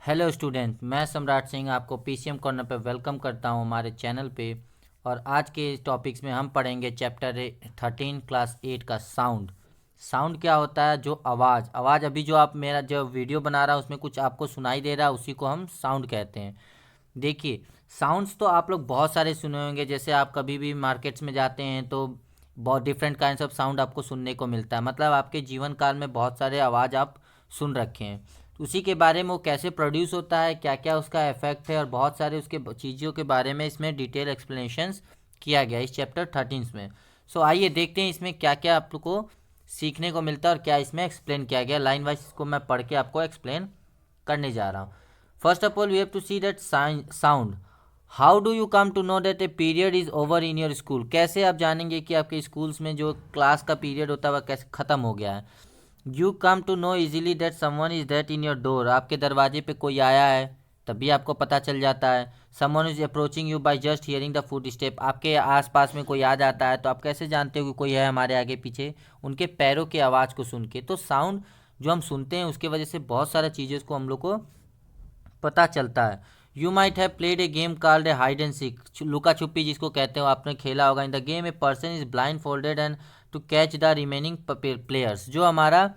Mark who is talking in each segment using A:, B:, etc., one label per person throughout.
A: Hello student, मैं सम्राट सिंह आपको पीसीएम कॉर्नर पे वेलकम करता हूं हमारे चैनल पे। और आज के टॉपिक्स में हम पढ़ेंगे चैप्टर 13 क्लास 8 का साउंड। साउंड क्या होता है? जो आवाज़ अभी जो आप मेरा जो वीडियो बना रहा है उसमें कुछ आपको सुनाई दे रहा है, उसी को हम साउंड कहते हैं। देखिए, साउंड्स तो आप लोग बहुत सारे सुने होंगे। जैसे आप कभी भी मार्केट्स में जाते हैं तो बहुत डिफरेंट काइंड्स ऑफ साउंड आपको सुनने को मिलता है। मतलब आपके जीवन काल में बहुत सारे आवाज़ आप सुन रखे हैं। उसी के बारे में वो कैसे प्रोड्यूस होता है, क्या क्या उसका इफेक्ट है, और बहुत सारे उसके चीज़ों के बारे में इसमें डिटेल एक्सप्लेनेशंस किया गया इस चैप्टर 13 में। सो आइए देखते हैं इसमें क्या क्या आपको सीखने को मिलता है और क्या इसमें एक्सप्लेन किया गया। लाइन वाइज इसको मैं पढ़ के आपको एक्सप्लेन करने जा रहा हूँ। First of all we have to see that sound. How do you come to know that a period is over in your school? कैसे आप जानेंगे कि आपके स्कूल्स में जो क्लास का पीरियड होता है वह कैसे ख़त्म हो गया है। You come to know easily that someone is that in your door. आपके दरवाजे पे कोई आया है तभी आपको पता चल जाता है। Someone is approaching you by just hearing the foot step. आपके आसपास में कोई आ जाता है तो आप कैसे जानते हो कि कोई है हमारे आगे पीछे? उनके पैरों की आवाज़ को सुन के। तो साउंड जो हम सुनते हैं उसके वजह से बहुत सारा चीज़ें को हम लोग को पता चलता है। You might have played a game called a hide and seek, लुका छुपी जिसको कहते हो, आपने खेला होगा। In the game a person is blindfolded and to catch the remaining players. जो हमारा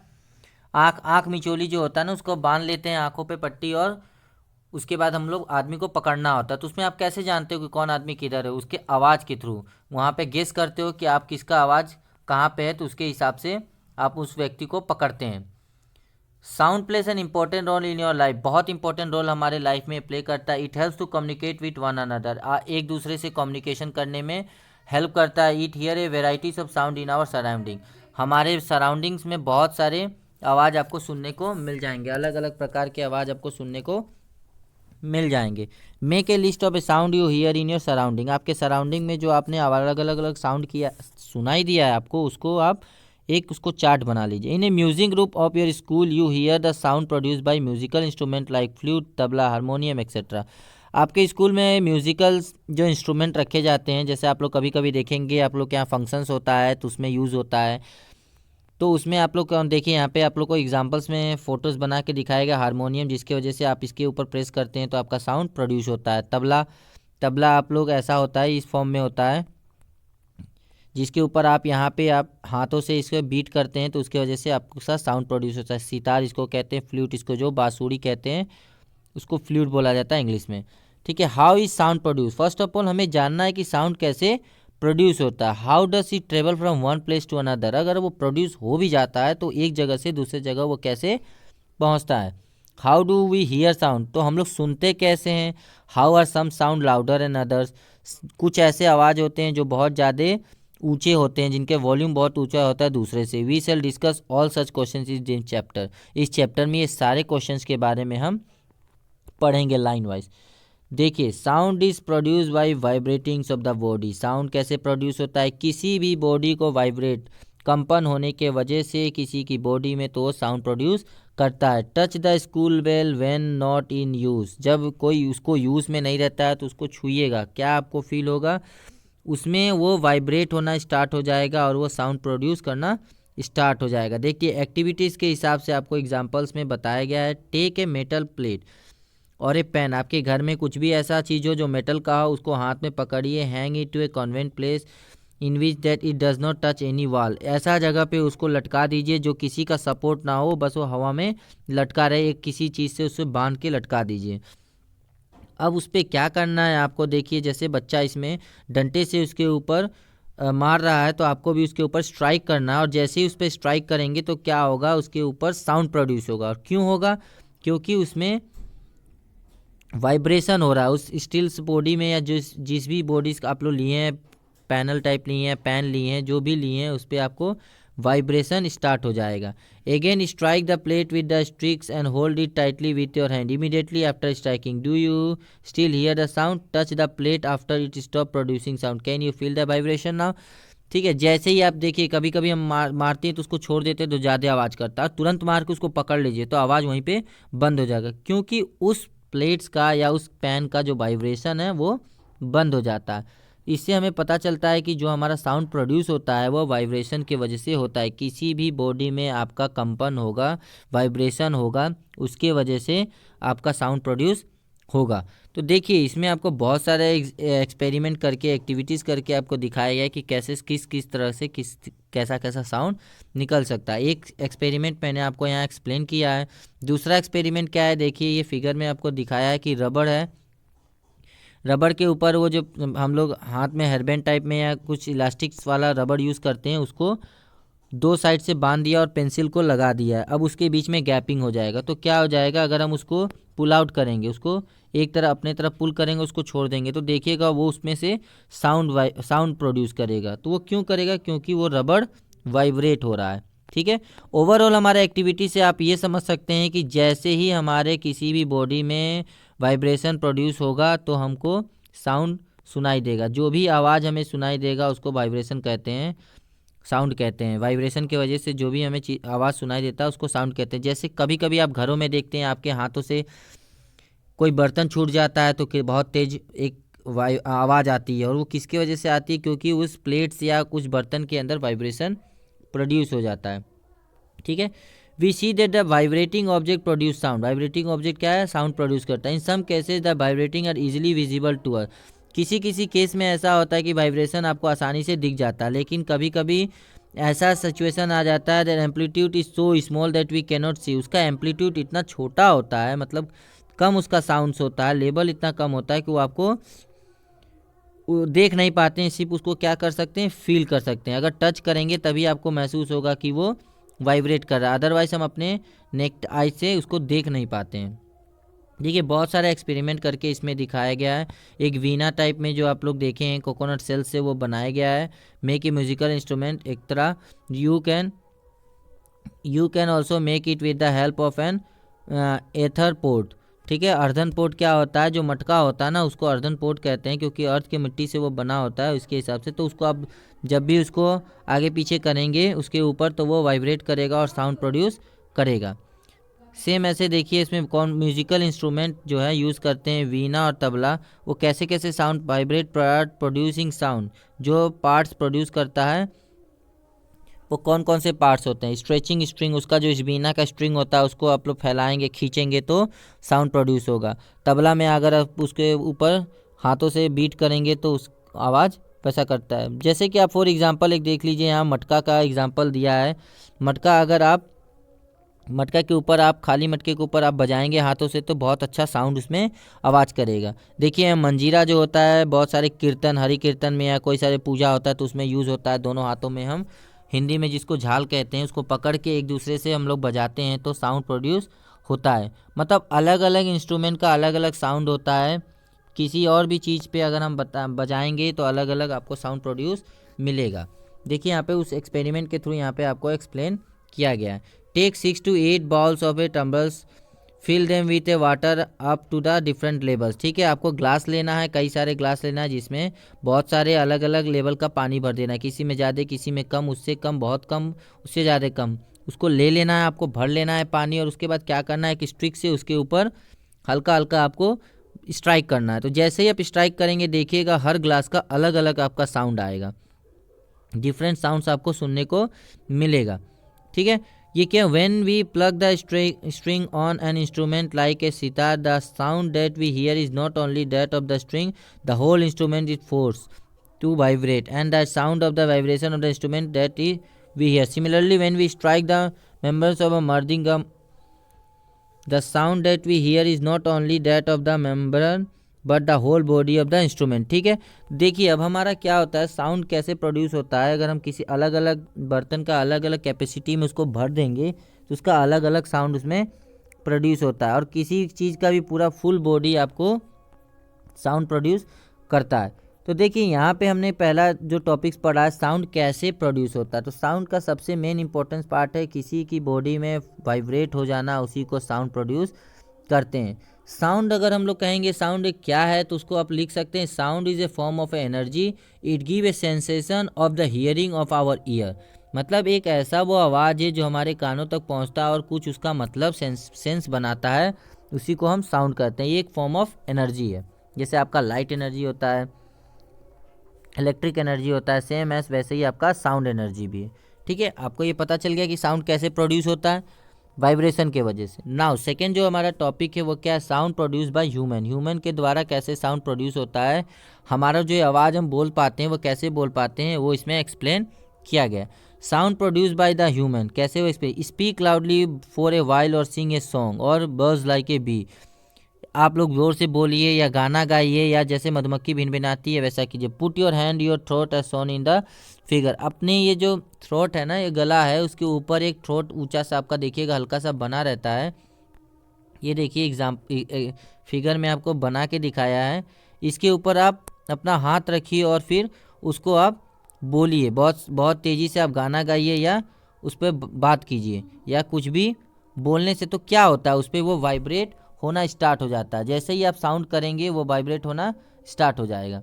A: आँख आँख मिचोली जो होता है ना, उसको बांध लेते हैं आँखों पे पट्टी, और उसके बाद हम लोग आदमी को पकड़ना होता है। तो उसमें आप कैसे जानते हो कि कौन आदमी किधर है? उसके आवाज़ के थ्रू वहाँ पे गेस करते हो कि आप किसका आवाज़ कहाँ पे है, तो उसके हिसाब से आप उस व्यक्ति को पकड़ते हैं। Sound plays an important role in your life. बहुत इंपॉर्टेंट रोल हमारे लाइफ में प्ले करता है। It helps to communicate with one another. एक दूसरे से कम्युनिकेशन करने में हेल्प करता है। It hear a varieties of sound in our surrounding. हमारे सराउंडिंग्स में बहुत सारे आवाज़ आपको सुनने को मिल जाएंगे, अलग अलग प्रकार के आवाज़ आपको सुनने को मिल जाएंगे। Make a list of A sound you here in your surrounding. आपके सराउंडिंग में जो आपने अलग अलग अलग साउंड किया सुनाई दिया है आपको, उसको आप एक उसको चार्ट बना लीजिए। In a music group of your school you hear the sound produce by musical instrument like flute, tabla, harmonium etcetera. आपके स्कूल में म्यूजिकल जो इंस्ट्रूमेंट रखे जाते हैं, जैसे आप लोग कभी कभी देखेंगे आप लोग के यहाँ फंक्शंस होता है तो उसमें यूज़ होता है। तो उसमें आप लोग देखिए, यहाँ पे आप लोग को एग्जांपल्स में फ़ोटोज़ बना के दिखाएगा हारमोनियम, जिसकी वजह से आप इसके ऊपर प्रेस करते हैं तो आपका साउंड प्रोड्यूस होता है। तबला, तबला आप लोग ऐसा होता है, इस फॉर्म में होता है, जिसके ऊपर आप यहाँ पे आप हाथों से इसको बीट करते हैं तो उसकी वजह से आपको साथ साउंड प्रोड्यूस होता है। सितार इसको कहते हैं, फ्लूट इसको जो बांसुरी कहते हैं उसको फ्लूट बोला जाता है इंग्लिश में। ठीक है, how is sound produce? First of all हमें जानना है कि साउंड कैसे प्रोड्यूस होता है। How does it travel from one place to another? अगर वो प्रोड्यूस हो भी जाता है तो एक जगह से दूसरे जगह वो कैसे पहुंचता है। How do we hear sound? तो हम लोग सुनते कैसे हैं। How are some sound louder and others? कुछ ऐसे आवाज़ होते हैं जो बहुत ज़्यादा ऊंचे होते हैं, जिनके वॉल्यूम बहुत ऊंचा होता है दूसरे से। We shall discuss all such questions इस चैप्टर। इस चैप्टर में ये सारे क्वेश्चंस के बारे में हम पढ़ेंगे लाइन वाइज। देखिए, sound is produce by vibratings of the body. Sound कैसे प्रोड्यूस होता है? किसी भी बॉडी को वाइब्रेट, कंपन होने के वजह से किसी की बॉडी में तो साउंड प्रोड्यूस करता है। Touch the school bell when not in use. जब कोई उसको यूज़ में नहीं रहता है तो उसको छूइएगा, क्या आपको फील होगा? उसमें वो वाइब्रेट होना स्टार्ट हो जाएगा और वो साउंड प्रोड्यूस करना स्टार्ट हो जाएगा। देखिए, एक्टिविटीज़ के हिसाब से आपको एग्जांपल्स में बताया गया है। टेक ए मेटल प्लेट और ए पेन। आपके घर में कुछ भी ऐसा चीज़ हो जो मेटल का हो, उसको हाथ में पकड़िए। Hang it to a convenient place in which that it does not touch any wall. ऐसा जगह पे उसको लटका दीजिए जो किसी का सपोर्ट ना हो, बस वो हवा में लटका रहे, एक किसी चीज़ से उसे बांध के लटका दीजिए। अब उस पर क्या करना है आपको? देखिए, जैसे बच्चा इसमें डंडे से उसके ऊपर मार रहा है तो आपको भी उसके ऊपर स्ट्राइक करना है, और जैसे ही उस पर स्ट्राइक करेंगे तो क्या होगा? उसके ऊपर साउंड प्रोड्यूस होगा। और क्यों होगा? क्योंकि उसमें वाइब्रेशन हो रहा है। उस स्टील्स बॉडी में या जिस भी बॉडीज आप लोग लिए हैं, पैनल टाइप लिए हैं, पैन लिए हैं, जो भी लिए हैं, उस पर आपको वाइब्रेशन स्टार्ट हो जाएगा। Again strike the plate with the sticks and hold it tightly with your hand. Immediately after striking do you still here the sound? Touch the plate after it stop producing sound. Can you feel the vibration now? ठीक है, जैसे ही आप देखिए, कभी कभी हम मारते हैं तो उसको छोड़ देते हैं तो ज़्यादा आवाज़ करता है, तुरंत मार के उसको पकड़ लीजिए तो आवाज़ वहीं पे बंद हो जाएगा, क्योंकि उस प्लेट्स का या उस पैन का जो वाइब्रेशन है वो बंद हो जाता है। इससे हमें पता चलता है कि जो हमारा साउंड प्रोड्यूस होता है वो वाइब्रेशन की वजह से होता है। किसी भी बॉडी में आपका कंपन होगा, वाइब्रेशन होगा, उसके वजह से आपका साउंड प्रोड्यूस होगा। तो देखिए इसमें आपको बहुत सारे एक्सपेरिमेंट करके, एक्टिविटीज़ करके आपको दिखाया गया है कि कैसे किस किस तरह से कैसा कैसा साउंड निकल सकता है। एक एक्सपेरिमेंट मैंने आपको यहाँ एक्सप्लेन किया है। दूसरा एक्सपेरिमेंट क्या है, देखिए ये फिगर में आपको दिखाया है कि रबड़ है। रबड़ के ऊपर वो जो हम लोग हाथ में हेयरबैंड टाइप में या कुछ इलास्टिक्स वाला रबड़ यूज़ करते हैं, उसको दो साइड से बांध दिया और पेंसिल को लगा दिया है। अब उसके बीच में गैपिंग हो जाएगा, तो क्या हो जाएगा, अगर हम उसको पुल आउट करेंगे, उसको एक तरफ अपने तरफ पुल करेंगे, उसको छोड़ देंगे, तो देखिएगा वो उसमें से साउंड प्रोड्यूस करेगा। तो वो क्यों करेगा, क्योंकि वो रबड़ वाइब्रेट हो रहा है। ठीक है, ओवरऑल हमारे एक्टिविटी से आप ये समझ सकते हैं कि जैसे ही हमारे किसी भी बॉडी में वाइब्रेशन प्रोड्यूस होगा तो हमको साउंड सुनाई देगा। जो भी आवाज़ हमें सुनाई देगा उसको वाइब्रेशन कहते हैं, साउंड कहते हैं। वाइब्रेशन की वजह से जो भी हमें आवाज़ सुनाई देता है उसको साउंड कहते हैं। जैसे कभी कभी आप घरों में देखते हैं आपके हाथों से कोई बर्तन छूट जाता है तो बहुत तेज एक आवाज़ आती है, और वो किसकी वजह से आती है, क्योंकि उस प्लेट्स या कुछ बर्तन के अंदर वाइब्रेशन प्रोड्यूस हो जाता है। ठीक है, we see that the vibrating object produce sound. Vibrating object क्या है, साउंड प्रोड्यूस करता है। In some cases the vibrating are easily visible to us. किसी किसी केस में ऐसा होता है कि वाइब्रेशन आपको आसानी से दिख जाता है, लेकिन कभी कभी ऐसा सिचुएशन आ जाता है that amplitude is so small that we cannot see. उसका एम्पलीट्यूड इतना छोटा होता है, मतलब कम उसका साउंड्स होता है, लेवल इतना कम होता है कि वो आपको देख नहीं पाते हैं, सिर्फ उसको क्या कर सकते हैं, फील कर सकते हैं। अगर टच करेंगे तभी आपको महसूस होगा कि वो वाइब्रेट कर रहा है, अदरवाइज हम अपने नेक्ड आई से उसको देख नहीं पाते हैं। देखिए बहुत सारा एक्सपेरिमेंट करके इसमें दिखाया गया है। एक वीणा टाइप में जो आप लोग देखे हैं कोकोनट सेल से वो बनाया गया है। मेक ए म्यूजिकल इंस्ट्रूमेंट, एक तरह you can also make it with the help of an एथर पोर्ट। ठीक है, अर्धन पोर्ट क्या होता है, जो मटका होता है ना उसको अर्धन पोर्ट कहते हैं, क्योंकि अर्थ के मिट्टी से वो बना होता है उसके हिसाब से। तो उसको आप जब भी उसको आगे पीछे करेंगे उसके ऊपर तो वो वाइब्रेट करेगा और साउंड प्रोड्यूस करेगा। सेम ऐसे देखिए इसमें कौन म्यूजिकल इंस्ट्रूमेंट जो है यूज़ करते हैं, वीणा और तबला, वो कैसे कैसे साउंड वाइब्रेट प्रोड्यूसिंग साउंड, जो पार्ट्स प्रोड्यूस करता है वो कौन कौन से पार्ट्स होते हैं। स्ट्रेचिंग स्ट्रिंग, उसका जो वीणा का स्ट्रिंग होता है उसको आप लोग फैलाएंगे, खींचेंगे तो साउंड प्रोड्यूस होगा। तबला में अगर आप उसके ऊपर हाथों से बीट करेंगे तो उस आवाज़ वैसा करता है। जैसे कि आप फॉर एग्जांपल एक देख लीजिए, यहाँ मटका का एग्जांपल दिया है। मटका अगर आप मटका के ऊपर आप खाली मटके के ऊपर आप बजाएंगे हाथों से तो बहुत अच्छा साउंड उसमें आवाज़ करेगा। देखिए मंजीरा जो होता है, बहुत सारे कीर्तन, हरि कीर्तन में या कोई सारे पूजा होता है तो उसमें यूज़ होता है। दोनों हाथों में हम हिंदी में जिसको झाल कहते हैं उसको पकड़ के एक दूसरे से हम लोग बजाते हैं तो साउंड प्रोड्यूस होता है। मतलब अलग अलग इंस्ट्रूमेंट का अलग अलग साउंड होता है। किसी और भी चीज़ पे अगर हम बजाएंगे तो अलग अलग आपको साउंड प्रोड्यूस मिलेगा। देखिए यहाँ पे उस एक्सपेरिमेंट के थ्रू यहाँ पे आपको एक्सप्लेन किया गया है। Take 6 to 8 balls of a tumblers, fill them with a water up to the different levels। ठीक है, आपको ग्लास लेना है, कई सारे ग्लास लेना है जिसमें बहुत सारे अलग अलग लेवल का पानी भर देना है, किसी में ज़्यादा किसी में कम, उससे कम, बहुत कम, उससे ज़्यादा कम। उसको ले लेना है, आपको भर लेना है पानी, और उसके बाद क्या करना है कि स्ट्रिक से उसके ऊपर हल्का हल्का आपको स्ट्राइक करना है। तो जैसे ही आप स्ट्राइक करेंगे देखिएगा हर ग्लास का अलग अलग आपका साउंड आएगा, डिफरेंट साउंड्स आपको सुनने को मिलेगा। ठीक है, ये क्या, when we plug the string on an instrument like a sitar, the sound that we hear is not only that of the string, the whole instrument is force to vibrate and the sound of the vibration of the instrument that is we hear. Similarly when we strike the members of a mridangam, the sound that we hear is not only that of the member but the whole body of the instrument. ठीक है, देखिए अब हमारा क्या होता है, sound कैसे produce होता है। अगर हम किसी अलग अलग बर्तन का अलग अलग कैपेसिटी में उसको भर देंगे तो उसका अलग अलग साउंड उसमें प्रोड्यूस होता है, और किसी चीज़ का भी पूरा फुल बॉडी आपको साउंड प्रोड्यूस करता है। तो देखिए यहाँ पे हमने पहला जो टॉपिक्स पढ़ा है साउंड कैसे प्रोड्यूस होता है। तो साउंड का सबसे मेन इंपॉर्टेंस पार्ट है किसी की बॉडी में वाइब्रेट हो जाना, उसी को साउंड प्रोड्यूस करते हैं। साउंड अगर हम लोग कहेंगे साउंड एक क्या है तो उसको आप लिख सकते हैं, sound is a form of energy, it give a sensation of the hearing of our ear. मतलब एक ऐसा वो आवाज़ है जो हमारे कानों तक पहुंचता है और कुछ उसका मतलब सेंस बनाता है, उसी को हम साउंड कहते हैं। ये एक फॉर्म ऑफ एनर्जी है, जैसे आपका लाइट एनर्जी होता है, इलेक्ट्रिक एनर्जी होता है, सेम एस वैसे ही आपका साउंड एनर्जी भी है। ठीक है, आपको ये पता चल गया कि साउंड कैसे प्रोड्यूस होता है, वाइब्रेशन के वजह से। नाउ सेकेंड जो हमारा टॉपिक है वो क्या है, sound produce by human. Human के द्वारा कैसे साउंड प्रोड्यूस होता है, हमारा जो आवाज़ हम बोल पाते हैं वो कैसे बोल पाते हैं, वो इसमें एक्सप्लेन किया गया। Sound produce by the human, कैसे वो speak loudly for a while और सिंग ए सॉन्ग और बर्ड्स लाइक ए बी। आप लोग जोर से बोलिए या गाना गाइए या जैसे मधुमक्खी भिनभिनाती है वैसा कीजिए। Put your hand your throat as shown in the figure. अपने ये जो थ्रोट है ना, ये गला है, उसके ऊपर एक थ्रोट ऊंचा सा आपका देखिएगा हल्का सा बना रहता है। ये देखिए फिगर में आपको बना के दिखाया है। इसके ऊपर आप अपना हाथ रखिए और फिर उसको आप बोलिए, बहुत बहुत तेज़ी से आप गाना गाइए या उस पर बात कीजिए या कुछ भी बोलने से तो क्या होता है, उस पर वो वाइब्रेट होना स्टार्ट हो जाता है। जैसे ही आप साउंड करेंगे वो वाइब्रेट होना स्टार्ट हो जाएगा।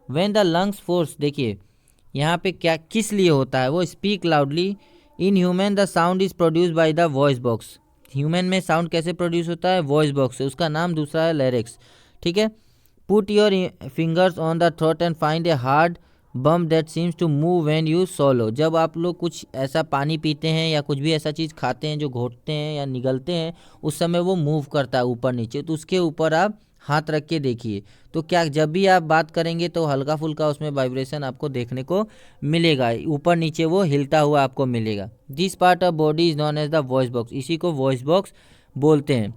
A: व्हेन द लंग्स फोर्स, देखिए यहाँ पे क्या किस लिए होता है, वो speak loudly. In human the sound is produce by the voice box. Human में साउंड कैसे प्रोड्यूस होता है, वॉइस बॉक्स से। उसका नाम दूसरा है लैरिक्स। ठीक है, put your fingers on the throat and find a hard bump that seems to move when you swallow। जब आप लोग कुछ ऐसा पानी पीते हैं या कुछ भी ऐसा चीज़ खाते हैं जो घोटते हैं या निगलते हैं, उस समय वो मूव करता है ऊपर नीचे, तो उसके ऊपर आप हाथ रख के देखिए। तो क्या जब भी आप बात करेंगे तो हल्का फुल्का उसमें वाइब्रेशन आपको देखने को मिलेगा, ऊपर नीचे वो हिलता हुआ आपको मिलेगा। This part of body is known as the voice box. इसी को वॉइस बॉक्स बोलते हैं।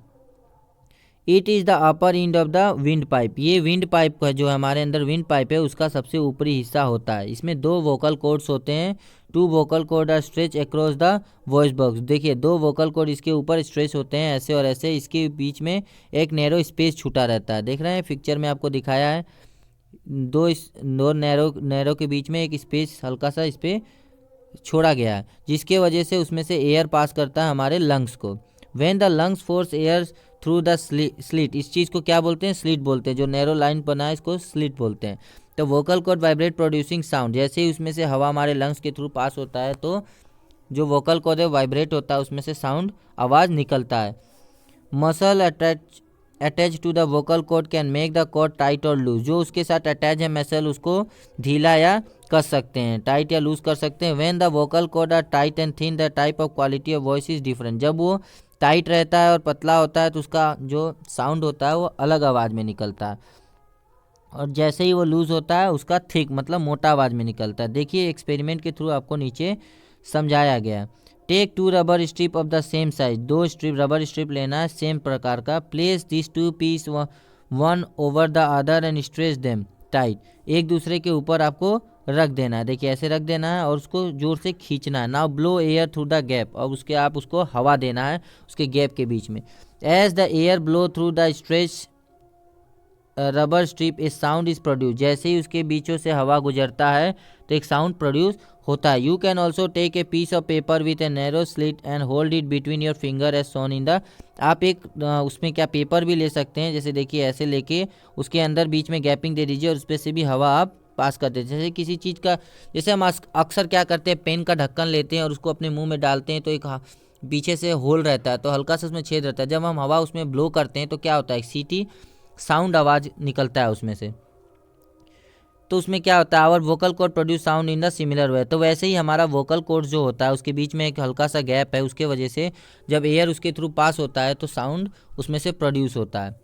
A: It is the upper end of the windpipe. ये विंड पाइप का जो हमारे अंदर विंड पाइप है उसका सबसे ऊपरी हिस्सा होता है। इसमें दो वोकल कॉर्ड्स होते हैं। Two vocal cord are stretch across the voice box. देखिए दो वोकल कॉर्ड इसके ऊपर स्ट्रेच होते हैं ऐसे और ऐसे। इसके बीच में एक नैरो स्पेस छूटा रहता है। देख रहे हैं पिक्चर में आपको दिखाया है, दो नैरो के बीच में एक स्पेस हल्का सा इस पर छोड़ा गया है, जिसके वजह से उसमें से एयर पास करता है हमारे लंग्स को। When the lungs force air through the slit, इस चीज़ को क्या बोलते हैं, स्लिट बोलते हैं। जो नैरो लाइन बना है इसको स्लिट बोलते हैं। तो vocal cord vibrate producing sound, जैसे ही उसमें से हवा हमारे लंग्स के थ्रू पास होता है तो जो वोकल कॉर्ड है वाइब्रेट होता है, उसमें से साउंड आवाज़ निकलता है। Muscle attach to the vocal cord can make the cord tight और लूज। जो उसके साथ अटैच है मसल उसको ढीला या कर सकते हैं, टाइट या लूज कर सकते हैं। When the vocal cord are tight and thin the type of quality of voice is different. जब वो टाइट रहता है और पतला होता है तो उसका जो साउंड होता है वो अलग आवाज़ में निकलता है, और जैसे ही वो लूज़ होता है उसका थिक मतलब मोटा आवाज़ में निकलता है। देखिए एक्सपेरिमेंट के थ्रू आपको नीचे समझाया गया है। Take two rubber strip of the same size. दो स्ट्रिप रबर स्ट्रिप लेना है सेम प्रकार का। Place this two piece one over the other and stretch them tight. एक दूसरे के ऊपर आपको रख देना है, देखिए ऐसे रख देना है और उसको जोर से खींचना है। Now blow air through the gap. और उसके आप उसको हवा देना है उसके गैप के बीच में। As the air blow through the stretch rubber strip a sound is produce. जैसे ही उसके बीचों से हवा गुजरता है तो एक साउंड प्रोड्यूस होता है। You can also take a piece of paper with a narrow slit and hold it between your finger as shown in the. आप एक उसमें क्या पेपर भी ले सकते हैं, जैसे देखिए ऐसे लेके उसके अंदर बीच में गैपिंग दे दीजिए और उस पर से भी हवा आप पास करते हैं। जैसे किसी चीज़ का, जैसे हम अक्सर क्या करते हैं, पेन का ढक्कन लेते हैं और उसको अपने मुंह में डालते हैं तो एक पीछे से होल रहता है तो हल्का सा उसमें छेद रहता है। जब हम हवा उसमें ब्लो करते हैं तो क्या होता है, सीटी साउंड आवाज़ निकलता है उसमें से। तो उसमें क्या होता है, our vocal cord produce sound in the similar way. तो वैसे ही हमारा वोकल कॉर्ड जो होता है उसके बीच में एक हल्का सा गैप है, उसके वजह से जब एयर उसके थ्रू पास होता है तो साउंड उसमें से प्रोड्यूस होता है।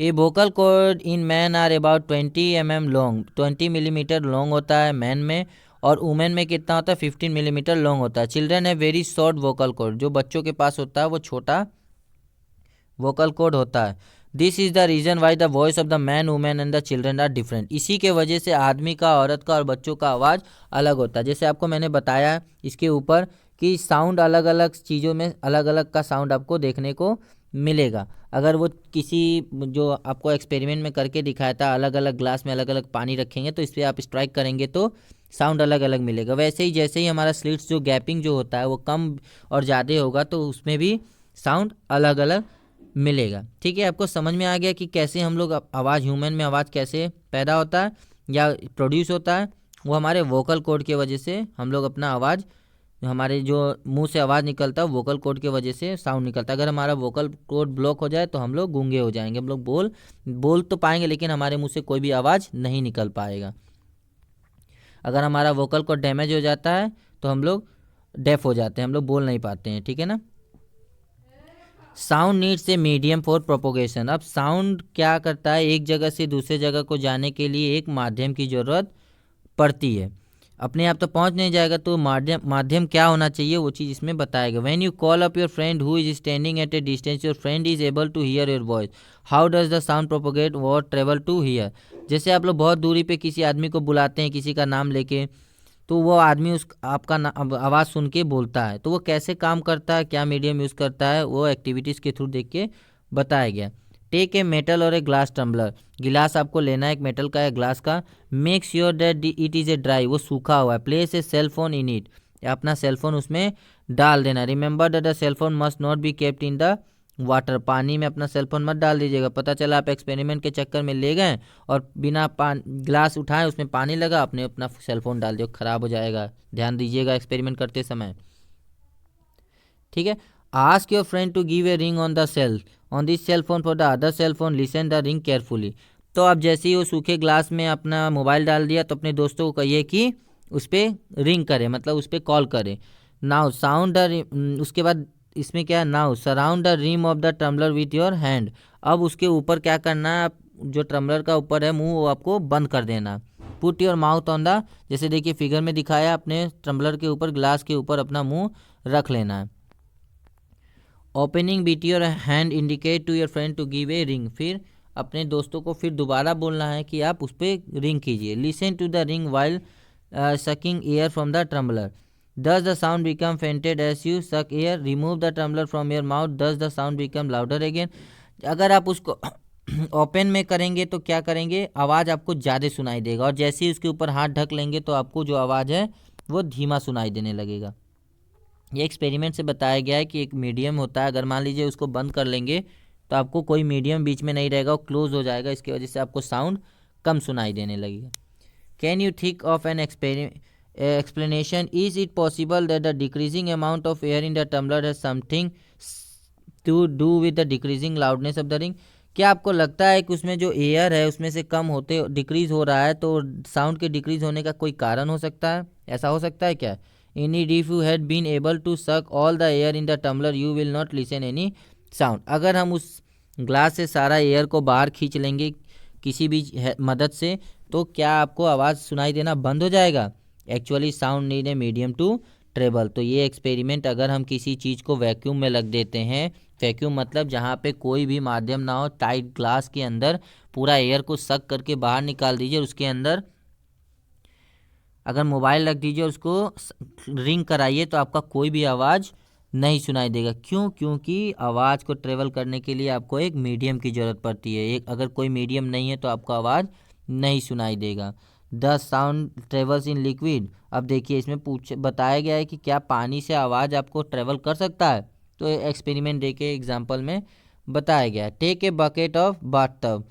A: A vocal cord in man are about 20 mm long. 20 millimetre long होता है मैन में, और वुमेन में कितना होता है 15 मिलीमीटर लॉन्ग होता है। चिल्ड्रन है वेरी शॉर्ट वोकल कॉर्ड। जो बच्चों के पास होता है वो छोटा वोकल कॉर्ड होता है। This is the reason why the voice of the man women and the children are different. इसी के वजह से आदमी का, औरत का और बच्चों का आवाज़ अलग होता है। जैसे आपको मैंने बताया इसके ऊपर कि साउंड अलग अलग चीज़ों में अलग अलग का साउंड आपको देखने को मिलेगा। अगर वो किसी जो आपको एक्सपेरिमेंट में करके दिखाया था, अलग अलग ग्लास में अलग अलग पानी रखेंगे तो इस पर आप स्ट्राइक करेंगे तो साउंड अलग अलग मिलेगा। वैसे ही जैसे ही हमारा स्लिट्स जो गैपिंग जो होता है वो कम और ज़्यादा होगा तो उसमें भी साउंड अलग अलग मिलेगा। ठीक है, आपको समझ में आ गया कि कैसे हम लोग आवाज़, ह्यूमन में आवाज़ कैसे पैदा होता है या प्रोड्यूस होता है। वो हमारे वोकल कॉर्ड के वजह से हम लोग अपना आवाज़, हमारे जो मुंह से आवाज़ निकलता है वोकल कॉर्ड के वजह से साउंड निकलता है। अगर हमारा वोकल कॉर्ड ब्लॉक हो जाए तो हम लोग गूंगे हो जाएंगे। हम लोग बोल तो पाएंगे लेकिन हमारे मुंह से कोई भी आवाज़ नहीं निकल पाएगा। अगर हमारा वोकल कॉर्ड डैमेज हो जाता है तो हम लोग डेफ हो जाते हैं, हम लोग बोल नहीं पाते हैं, ठीक है ना। Sound needs a medium for propagation. अब साउंड क्या करता है, एक जगह से दूसरे जगह को जाने के लिए एक माध्यम की ज़रूरत पड़ती है। अपने आप तो पहुंच नहीं जाएगा, तो माध्यम क्या होना चाहिए वो चीज़ इसमें बताएगा। When you call up your friend who is standing at a distance, your friend is able to hear your voice, how does the sound propagate और ट्रेवल टू हियर। जैसे आप लोग बहुत दूरी पे किसी आदमी को बुलाते हैं किसी का नाम लेके, तो वो आदमी उस आपका आवाज़ सुन के बोलता है, तो वो कैसे काम करता है, क्या मीडियम यूज़ करता है, वो एक्टिविटीज़ के थ्रू देख के बताया गया। टेक ए मेटल और ए ग्लास टम्बलर, गिलास आपको लेना है एक मेटल का या ग्लास का। Make sure that it is a dry, वो सूखा हुआ है। Place a cell phone in it, अपना सेल फोन उसमें डाल देना। Remember that the cell phone must not be kept in the water, पानी में अपना सेल फोन मत डाल दीजिएगा। पता चला आप एक्सपेरिमेंट के चक्कर में ले गए और बिना ग्लास उठाए उसमें पानी लगा, आपने अपना सेल फोन डाल दिया, ख़राब हो जाएगा। ध्यान दीजिएगा एक्सपेरिमेंट करते समय, ठीक है। Ask your friend to give a ring on the cell on this cell phone for the other cell phone, listen the ring carefully. तो अब जैसे ही वो सूखे ग्लास में अपना मोबाइल डाल दिया, तो अपने दोस्तों को कहिए कि उस पर रिंग करे, मतलब उस पर कॉल करे। नाउ साउंड द, उसके बाद इसमें क्या है, now surround the rim of the tumbler with your hand. अब उसके ऊपर क्या करना है, जो टम्बलर का ऊपर है मुंह, वो आपको बंद कर देना। Put your mouth on the, जैसे देखिए फिगर में दिखाया, अपने टम्बलर के ऊपर, ग्लास के ऊपर अपना मुंह रख लेना है। Opening with your hand indicate to your friend to give a ring, फिर अपने दोस्तों को फिर दोबारा बोलना है कि आप उस पर रिंग कीजिए। Listen to the ring while sucking air from the tumbler, does the sound become fainted as you suck air, remove the tumbler from your mouth, does the sound become louder again। अगर आप उसको open में करेंगे तो क्या करेंगे, आवाज़ आपको ज़्यादा सुनाई देगा, और जैसे ही उसके ऊपर हाथ ढक लेंगे तो आपको जो आवाज़ है वो धीमा सुनाई देने लगेगा। ये एक्सपेरिमेंट से बताया गया है कि एक मीडियम होता है, अगर मान लीजिए उसको बंद कर लेंगे तो आपको कोई मीडियम बीच में नहीं रहेगा, वो क्लोज हो जाएगा, इसकी वजह से आपको साउंड कम सुनाई देने लगेगा। Can you think of an explanation, is it possible that the decreasing amount of air in the tumbler has something to do with the decreasing loudness of the ring। क्या आपको लगता है कि उसमें जो एयर है उसमें से कम होते डिक्रीज हो रहा है, तो साउंड के डिक्रीज होने का कोई कारण हो सकता है, ऐसा हो सकता है क्या। Indeed, if you had been able to suck all the air in the tumbler, you will not listen any sound। अगर हम उस ग्लास से सारा एयर को बाहर खींच लेंगे किसी भी मदद से, तो क्या आपको आवाज़ सुनाई देना बंद हो जाएगा। Actually sound need a medium to travel. तो ये एक्सपेरिमेंट अगर हम किसी चीज़ को वैक्यूम में लग देते हैं, वैक्यूम मतलब जहाँ पे कोई भी माध्यम ना हो, टाइट ग्लास के अंदर पूरा एयर को सक करके बाहर निकाल दीजिए, उसके अंदर अगर मोबाइल रख दीजिए और उसको रिंग कराइए, तो आपका कोई भी आवाज़ नहीं सुनाई देगा। क्यों, क्योंकि आवाज़ को ट्रेवल करने के लिए आपको एक मीडियम की ज़रूरत पड़ती है। एक अगर कोई मीडियम नहीं है तो आपको आवाज़ नहीं सुनाई देगा। The sound travels in liquid. अब देखिए इसमें बताया गया है कि क्या पानी से आवाज़ आपको ट्रेवल कर सकता है, तो एक्सपेरिमेंट दे के एग्जाम्पल में बताया गया है। Take a bucket of bathtub,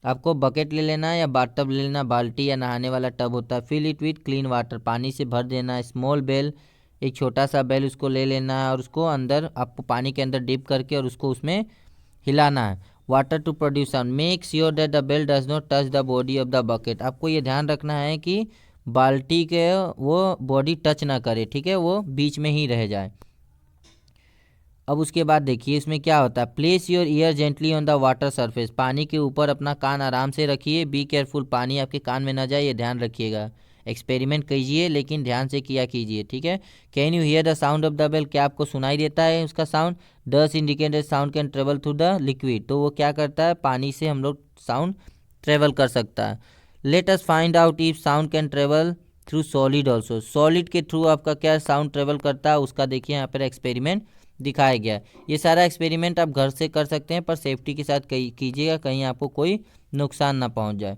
A: आपको बकेट ले लेना है या बाथटब ले लेना, बाल्टी या नहाने वाला टब होता है। Fill it with clean water, पानी से भर देना है। स्मॉल बेल, एक छोटा सा बेल उसको ले लेना है और उसको अंदर आपको पानी के अंदर डिप करके और उसको उसमें हिलाना है। Water to produce sound, make sure that the bell does not touch the body of the bucket, आपको ये ध्यान रखना है कि बाल्टी के वो बॉडी टच ना करे, ठीक है, वो बीच में ही रह जाए। अब उसके बाद देखिए इसमें क्या होता है। Place your year gently on the water surface, पानी के ऊपर अपना कान आराम से रखिए। बी केयरफुल, पानी आपके कान में ना जाए, ये ध्यान रखिएगा। एक्सपेरिमेंट कीजिए लेकिन ध्यान से किया कीजिए, ठीक है। Can you hear the sound of the bell, क्या आपको सुनाई देता है उसका sound. Does indicate sound can travel through the liquid, तो वो क्या करता है, पानी से हम लोग साउंड ट्रेवल कर सकता है। Let us find out if sound can travel through solid also, solid के थ्रू आपका क्या साउंड ट्रेवल करता है, उसका देखिए यहाँ पर एक्सपेरिमेंट दिखाया गया। ये सारा एक्सपेरिमेंट आप घर से कर सकते हैं, पर सेफ्टी के साथ कीजिएगा, कहीं आपको कोई नुकसान ना पहुंच जाए,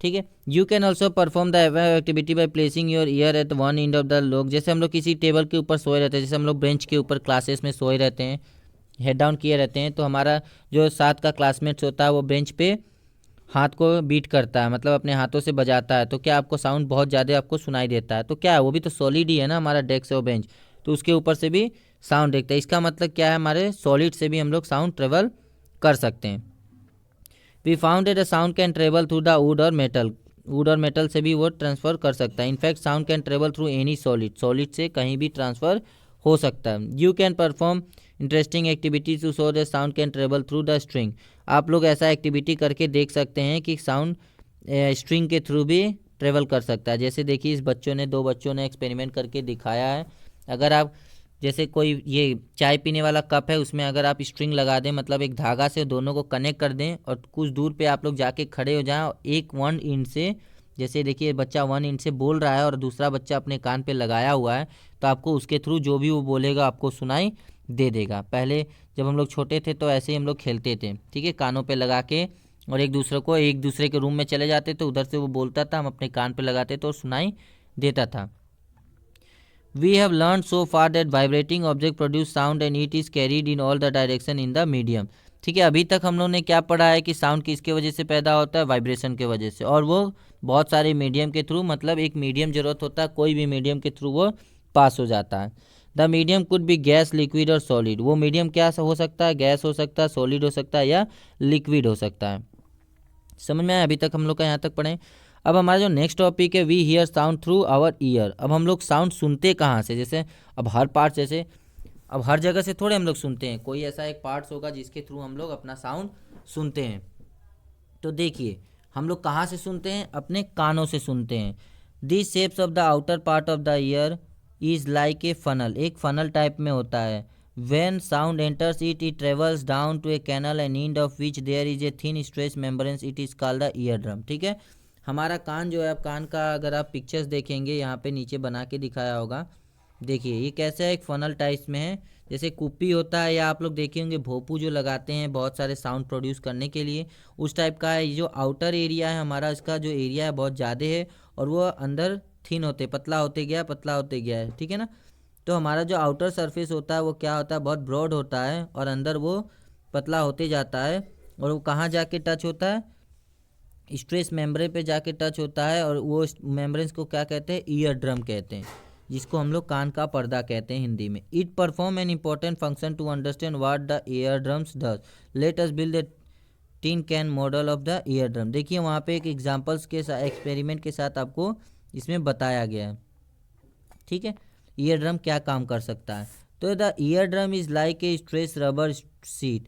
A: ठीक है। You can also perform the activity by placing your ear at one end of the log, जैसे हम लोग किसी टेबल के ऊपर सोए रहते हैं, जैसे हम लोग बेंच के ऊपर क्लासेस में सोए रहते हैं, हेड डाउन किए रहते हैं, तो हमारा जो साथ का क्लासमेट्स होता है वो बेंच पे हाथ को बीट करता है, मतलब अपने हाथों से बजाता है, तो क्या आपको साउंड बहुत ज़्यादा आपको सुनाई देता है। तो क्या है, वो भी तो सॉलिड ही है ना, हमारा डेस्क और बेंच, तो उसके ऊपर से भी साउंड देखता है। इसका मतलब क्या है, हमारे सॉलिड से भी हम लोग साउंड ट्रेवल कर सकते हैं। We found that the sound can travel through the wood और मेटल, वुड और मेटल से भी वो ट्रांसफ़र कर सकता है। In fact sound can travel through any solid से कहीं भी ट्रांसफ़र हो सकता है। You can perform interesting activity to show the sound can travel through the string. आप लोग ऐसा एक्टिविटी करके देख सकते हैं कि साउंड स्ट्रिंग के थ्रू भी ट्रेवल कर सकता है। जैसे देखिए इस दो बच्चों ने एक्सपेरिमेंट करके दिखाया है। अगर आप जैसे कोई ये चाय पीने वाला कप है, उसमें अगर आप स्ट्रिंग लगा दें, मतलब एक धागा से दोनों को कनेक्ट कर दें और कुछ दूर पे आप लोग जाके खड़े हो जाएं, एक 1 इंच से, जैसे देखिए बच्चा 1 इंच से बोल रहा है और दूसरा बच्चा अपने कान पे लगाया हुआ है, तो आपको उसके थ्रू जो भी वो बोलेगा आपको सुनाई दे देगा। पहले जब हम लोग छोटे थे तो ऐसे ही हम लोग खेलते थे, ठीक है, कानों पे लगा के, और एक दूसरे के रूम में चले जाते थे, उधर से वो बोलता था, हम अपने कान पे लगाते थे और सुनाई देता था। We have learned so far that vibrating object produce sound and it is carried in all the direction in the medium। ठीक है, अभी तक हम लोग ने क्या पढ़ा है कि साउंड किसके वजह से पैदा होता है, वाइब्रेशन के वजह से, और वो बहुत सारे मीडियम के थ्रू, मतलब एक मीडियम जरूरत होता है, कोई भी मीडियम के थ्रू वो पास हो जाता है। The medium could be gas, liquid और सॉलिड। वो मीडियम क्या हो सकता है, गैस हो सकता है, सॉलिड हो सकता है या लिक्विड हो सकता है। समझ में आया? अभी तक हम लोग का यहाँ तक पढ़े। अब हमारा जो नेक्स्ट टॉपिक है, we hear sound through our ear. अब हम लोग साउंड सुनते कहाँ से, जैसे अब हर पार्ट, जैसे अब हर जगह से थोड़े हम लोग सुनते हैं, कोई ऐसा एक पार्ट्स होगा जिसके थ्रू हम लोग अपना साउंड सुनते हैं। तो देखिए हम लोग कहाँ से सुनते हैं, अपने कानों से सुनते हैं। This shapes of the outer part of the year is like A funnel, एक फनल टाइप में होता है। When sound enters it, it travels down to a canal and end of which there is a thin stretched membrane. It is called the eardrum। ठीक है, हमारा कान जो है, आप कान का अगर आप पिक्चर्स देखेंगे, यहाँ पे नीचे बना के दिखाया होगा, देखिए ये कैसा है, एक फनल टाइप में है, जैसे कुप्पी होता है, या आप लोग देखे होंगे भोपू जो लगाते हैं बहुत सारे साउंड प्रोड्यूस करने के लिए, उस टाइप का है। ये जो आउटर एरिया है हमारा, इसका जो एरिया है बहुत ज़्यादा है, और वो अंदर थिन होते, पतला होते गया है, ठीक है ना। तो हमारा जो आउटर सरफेस होता है वो क्या होता है, बहुत ब्रॉड होता है, और अंदर वो पतला होते जाता है, और वो कहाँ जाके टच होता है, स्ट्रेस मेम्ब्रेन पे जाके टच होता है, और वो मेम्ब्रेन्स को क्या कहते हैं, ईयर ड्रम कहते हैं, जिसको हम लोग कान का पर्दा कहते हैं हिंदी में। It perform an important function to understand what the ear drums does. Let us build the tin can model of the ear drum. देखिए वहाँ पे एक एग्जाम्पल्स के साथ, एक्सपेरिमेंट के साथ आपको इसमें बताया गया है, ठीक है, ईयर ड्रम क्या काम कर सकता है। तो the ear drum is like a stress rubber sheet.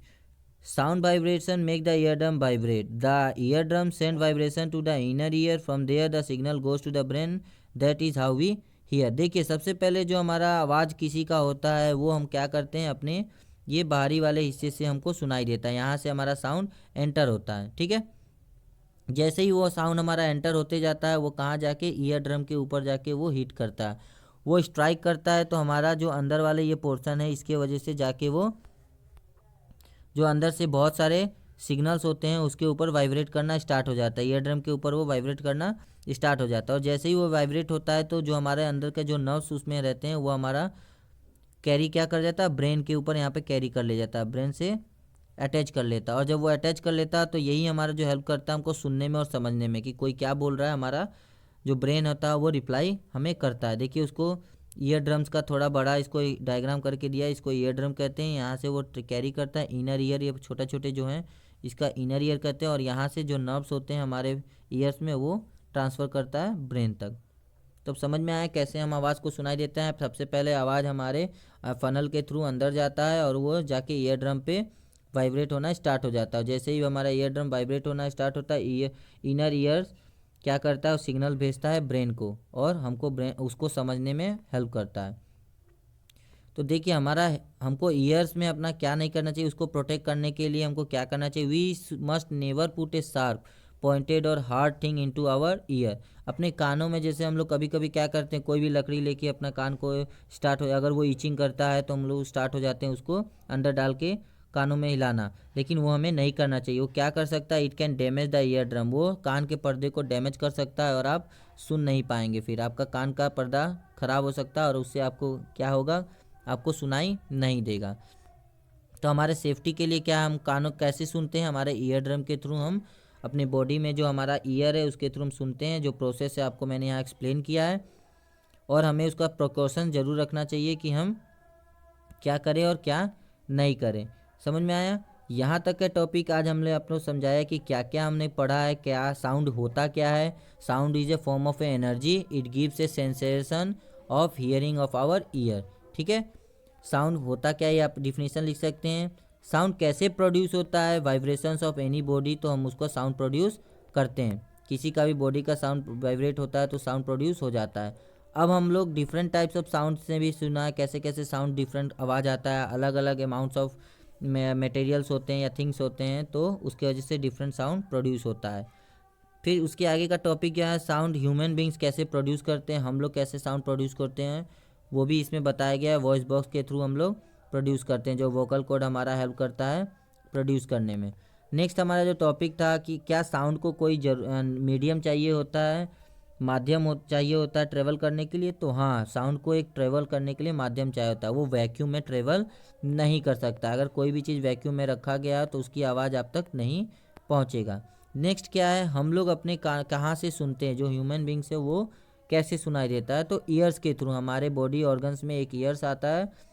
A: Sound vibration make the ear drum vibrate. The ear drum send vibration to the inner ear, from there the signal goes to the brain, that is how we hear. देखिए सबसे पहले जो हमारा आवाज़ किसी का होता है वो हम क्या करते हैं, अपने ये बाहरी वाले हिस्से से हमको सुनाई देता है, यहाँ से हमारा साउंड एंटर होता है, ठीक है। जैसे ही वो साउंड हमारा एंटर होते जाता है, वो कहाँ जाके, ईयर ड्रम के ऊपर जाके वो हिट करता है, वो स्ट्राइक करता है, तो हमारा जो अंदर वाले ये पोर्शन है, इसके वजह से जाके वो जो अंदर से बहुत सारे सिग्नल्स होते हैं उसके ऊपर वाइब्रेट करना स्टार्ट हो जाता है, ईयर ड्रम के ऊपर वो वाइब्रेट करना स्टार्ट हो जाता है। और जैसे ही वो वाइब्रेट होता है तो जो हमारे अंदर के जो नर्व्स उसमें रहते हैं वो हमारा कैरी क्या कर जाता है, ब्रेन के ऊपर यहाँ पे कैरी कर ले जाता है, ब्रेन से अटैच कर लेता है। और जब वो अटैच कर लेता है तो यही हमारा जो हेल्प करता है हमको सुनने में और समझने में, कि कोई क्या बोल रहा है, हमारा जो ब्रेन होता है वो रिप्लाई हमें करता है। देखिए उसको ईयर ड्रम्स का थोड़ा बड़ा इसको डायग्राम करके दिया है, इसको ईयर ड्रम कहते हैं, यहाँ से वो कैरी करता है इनर ईयर, ये छोटे छोटे जो हैं इसका इनर ईयर कहते हैं, और यहाँ से जो नर्व्स होते हैं हमारे ईयर्स में वो ट्रांसफ़र करता है ब्रेन तक। तो समझ में आया कैसे हम आवाज़ को सुनाई देते हैं। सबसे पहले आवाज़ हमारे फनल के थ्रू अंदर जाता है, और वो जाके ईयर ड्रम पे वाइब्रेट होना स्टार्ट हो जाता है। जैसे ही हमारा ईयर ड्रम वाइब्रेट होना स्टार्ट होता है, इनर ईयर्स क्या करता है, सिग्नल भेजता है ब्रेन को, और हमको ब्रेन उसको समझने में हेल्प करता है। तो देखिए हमको ईयर्स में अपना क्या नहीं करना चाहिए, उसको प्रोटेक्ट करने के लिए हमको क्या करना चाहिए, we must never put a sharp pointed और hard thing into our ear. अपने कानों में जैसे हम लोग कभी कभी क्या करते हैं, कोई भी लकड़ी लेके अपना कान को स्टार्ट हो, अगर वो ईचिंग करता है तो हम लोग स्टार्ट हो जाते हैं उसको अंदर डाल के कानों में हिलाना, लेकिन वो हमें नहीं करना चाहिए। वो क्या कर सकता है, it can damage the ear drum, वो कान के पर्दे को डैमेज कर सकता है, और आप सुन नहीं पाएंगे, फिर आपका कान का पर्दा ख़राब हो सकता है, और उससे आपको क्या होगा, आपको सुनाई नहीं देगा। तो हमारे सेफ्टी के लिए क्या, हम कानों कैसे सुनते हैं, हमारे ईयर ड्रम के थ्रू हम अपने बॉडी में जो हमारा ईयर है उसके थ्रू हम सुनते हैं। जो प्रोसेस है आपको मैंने यहाँ एक्सप्लेन किया है, और हमें उसका प्रिकॉशन ज़रूर रखना चाहिए कि हम क्या करें और क्या नहीं करें। समझ में आया? यहाँ तक का टॉपिक आज हमने आप लोग समझाया कि क्या क्या हमने पढ़ा है, क्या साउंड होता क्या है। Sound is a form of a energy, it gives a sensation of hearing of our ear. ठीक है, साउंड होता क्या है आप डिफिनेशन लिख सकते हैं। साउंड कैसे प्रोड्यूस होता है, वाइब्रेशंस ऑफ एनी बॉडी, तो हम उसको साउंड प्रोड्यूस करते हैं। किसी का भी बॉडी का साउंड वाइब्रेट होता है तो साउंड प्रोड्यूस हो जाता है। अब हम लोग डिफरेंट टाइप्स ऑफ साउंड से भी सुना है, कैसे कैसे साउंड डिफरेंट आवाज़ आता है, अलग अलग अमाउंट्स ऑफ मटेरियल्स होते हैं या थिंग्स होते हैं, तो उसकी वजह से डिफरेंट साउंड प्रोड्यूस होता है। फिर उसके आगे का टॉपिक क्या है, साउंड ह्यूमन बींग्स कैसे प्रोड्यूस करते हैं, हम लोग कैसे साउंड प्रोड्यूस करते हैं वो भी इसमें बताया गया है। वॉइस बॉक्स के थ्रू हम लोग प्रोड्यूस करते हैं, जो वोकल कॉर्ड हमारा हेल्प करता है प्रोड्यूस करने में। नेक्स्ट हमारा जो टॉपिक था कि क्या साउंड को कोई मीडियम चाहिए होता है, चाहिए होता है ट्रेवल करने के लिए। तो हाँ, साउंड को एक ट्रेवल करने के लिए माध्यम चाहिए होता है, वो वैक्यूम में ट्रेवल नहीं कर सकता। अगर कोई भी चीज़ वैक्यूम में रखा गया तो उसकी आवाज़ आप तक नहीं पहुँचेगा। नेक्स्ट क्या है, हम लोग अपने कहाँ से सुनते हैं, जो ह्यूमन बींग्स है वो कैसे सुनाई देता है, तो ईयर्स के थ्रू। हमारे बॉडी ऑर्गन्स में एक ईयर्स आता है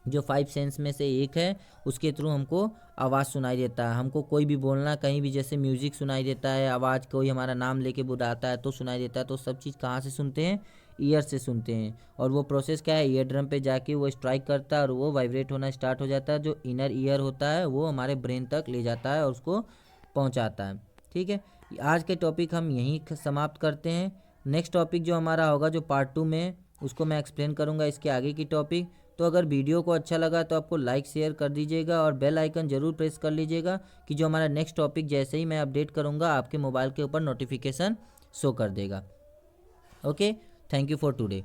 A: जो 5 सेंस में से एक है, उसके थ्रू हमको आवाज़ सुनाई देता है। हमको कोई भी बोलना कहीं भी, जैसे म्यूज़िक सुनाई देता है, आवाज़ कोई हमारा नाम लेके बुलाता है तो सुनाई देता है। तो सब चीज़ कहाँ से सुनते हैं, ईयर से सुनते हैं। और वो प्रोसेस क्या है, ईयर ड्रम पे जाके वो स्ट्राइक करता है और वो वाइब्रेट होना स्टार्ट हो जाता है। जो इनर ईयर होता है वो हमारे ब्रेन तक ले जाता है और उसको पहुँचाता है। ठीक है, आज के टॉपिक हम यहीं समाप्त करते हैं। नेक्स्ट टॉपिक जो हमारा होगा, जो पार्ट 2 में, उसको मैं एक्सप्लेन करूँगा इसके आगे की टॉपिक। तो अगर वीडियो को अच्छा लगा तो आपको लाइक शेयर कर दीजिएगा और बेल आइकन ज़रूर प्रेस कर लीजिएगा कि जो हमारा नेक्स्ट टॉपिक जैसे ही मैं अपडेट करूँगा आपके मोबाइल के ऊपर नोटिफिकेशन शो कर देगा। Okay, thank you for today.